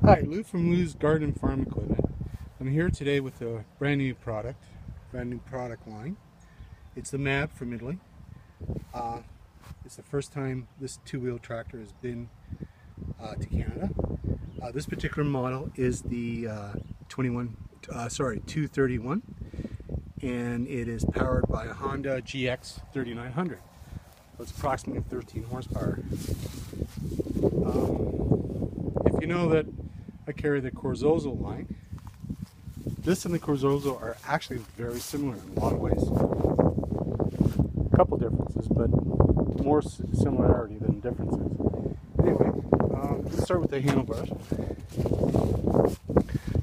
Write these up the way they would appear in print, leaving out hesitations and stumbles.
Hi, Lou from Lou's Garden and Farm Equipment. I'm here today with a brand new product line. It's the MAB from Italy. It's the first time this two-wheel tractor has been to Canada. This particular model is the 231, and it is powered by a Honda GX 3900. So it's approximately 13 horsepower. If you know that I carry the Corzozo line, this and the Corzozo are actually very similar in a lot of ways. A couple differences, but more similarity than differences. Anyway, let's start with the handlebars.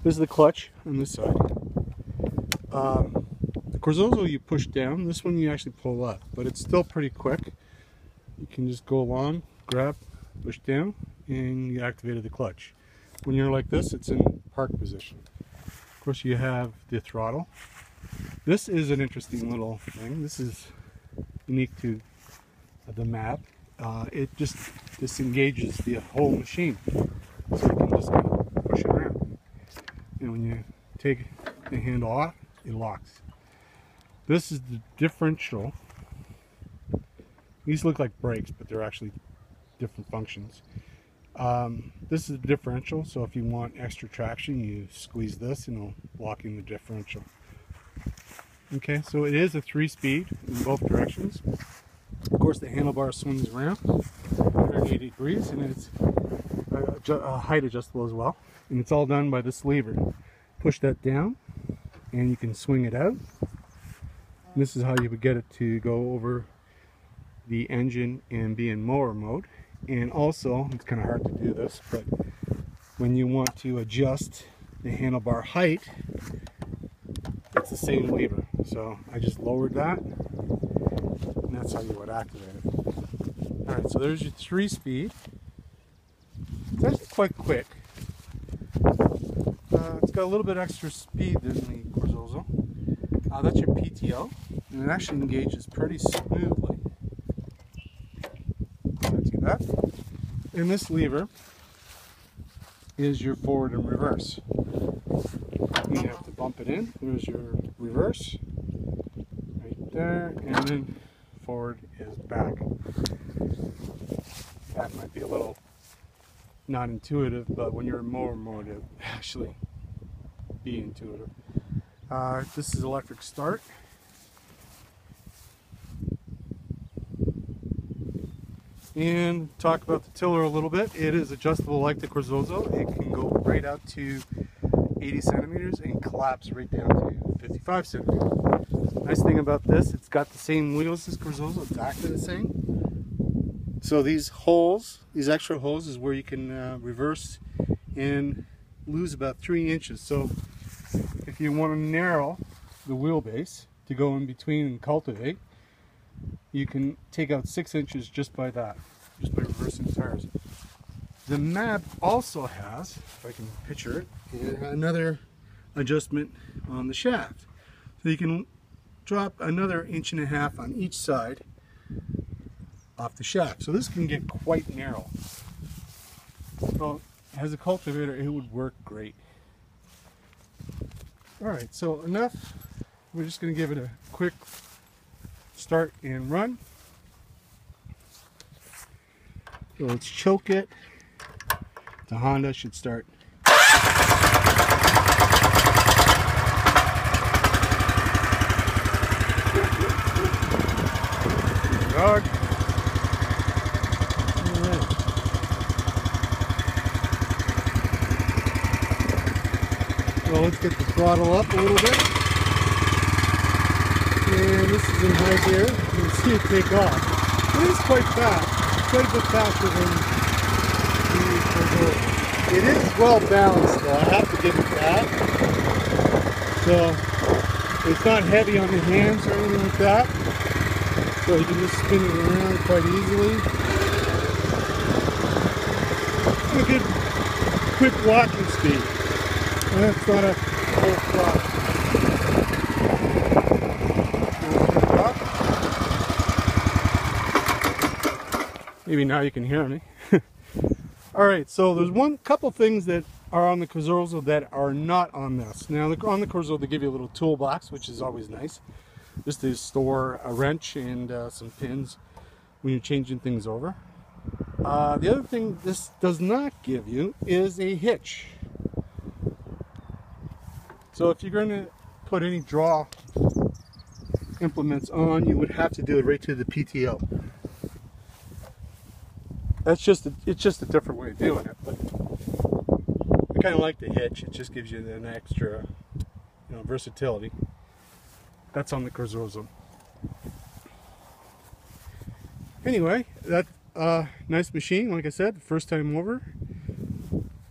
This is the clutch on this side. The Corzozo you push down, this one you actually pull up, but it's still pretty quick. You can just go along, grab, push down, and you activated the clutch. When you're like this, it's in park position. Of course, you have the throttle. This is an interesting little thing. This is unique to the MAB. It just disengages the whole machine, so you can just kind of push it around. And when you take the handle off, it locks. This is the differential. These look like brakes, but they're actually different functions. This is the differential, so if you want extra traction, you squeeze this and it'll lock in the differential. Okay, so it is a 3-speed in both directions. Of course, the handlebar swings around 180 degrees, and it's height adjustable as well. And it's all done by this lever. Push that down, and you can swing it out. And this is how you would get it to go over the engine and be in mower mode. And also, it's kind of hard to do this, but when you want to adjust the handlebar height, it's the same lever. So I just lowered that, and that's how you would activate it. Alright, so there's your 3-speed. It's actually quite quick. It's got a little bit extra speed than the Corzozo. That's your PTO, and it actually engages pretty smoothly. That. And this lever is your forward and reverse. You have to bump it in. There's your reverse right there, and then forward is back. That might be a little not intuitive, but when you're in mower mode, it actually be intuitive. This is electric start. And talk about the tiller a little bit. It is adjustable like the Corzozo. It can go right out to 80 centimeters and collapse right down to 55 centimeters. Nice thing about this, it's got the same wheels as Corzozo, exactly the same. So these holes, these extra holes, is where you can reverse and lose about 3 inches. So if you want to narrow the wheelbase to go in between and cultivate, you can take out 6 inches just by that, just by reversing the tires. The MAB also has, if I can picture it, another adjustment on the shaft. So you can drop another 1.5 inches on each side off the shaft. So this can get quite narrow. So as a cultivator, it would work great. Alright, so enough. We're just going to give it a quick start and run. So let's choke it. The Honda should start. Dog. Alright. Well, let's get the throttle up a little bit. And this is in high gear. You can see it take off. It is quite fast. It's quite a bit faster than the Corzozo. It is well balanced though, I have to give it that. So it's not heavy on the hands or anything like that. So you can just spin it around quite easily. A good quick walking speed. And that's not a full throttle. Maybe now you can hear me. Alright, so there's couple things that are on the Corzozo that are not on this. Now on the Corzozo they give you a little toolbox, which is always nice, just to store a wrench and some pins when you're changing things over. The other thing this does not give you is a hitch. So if you're going to put any draw implements on, you would have to do it right to the PTO. It's just a different way of doing it, but I kind of like the hitch. It just gives you an extra, versatility. That's on the Corzozo. Anyway, that nice machine. Like I said, first time over.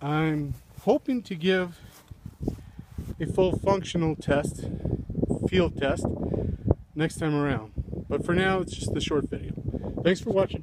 I'm hoping to give a full functional test, field test, next time around. But for now, it's just a short video. Thanks for watching.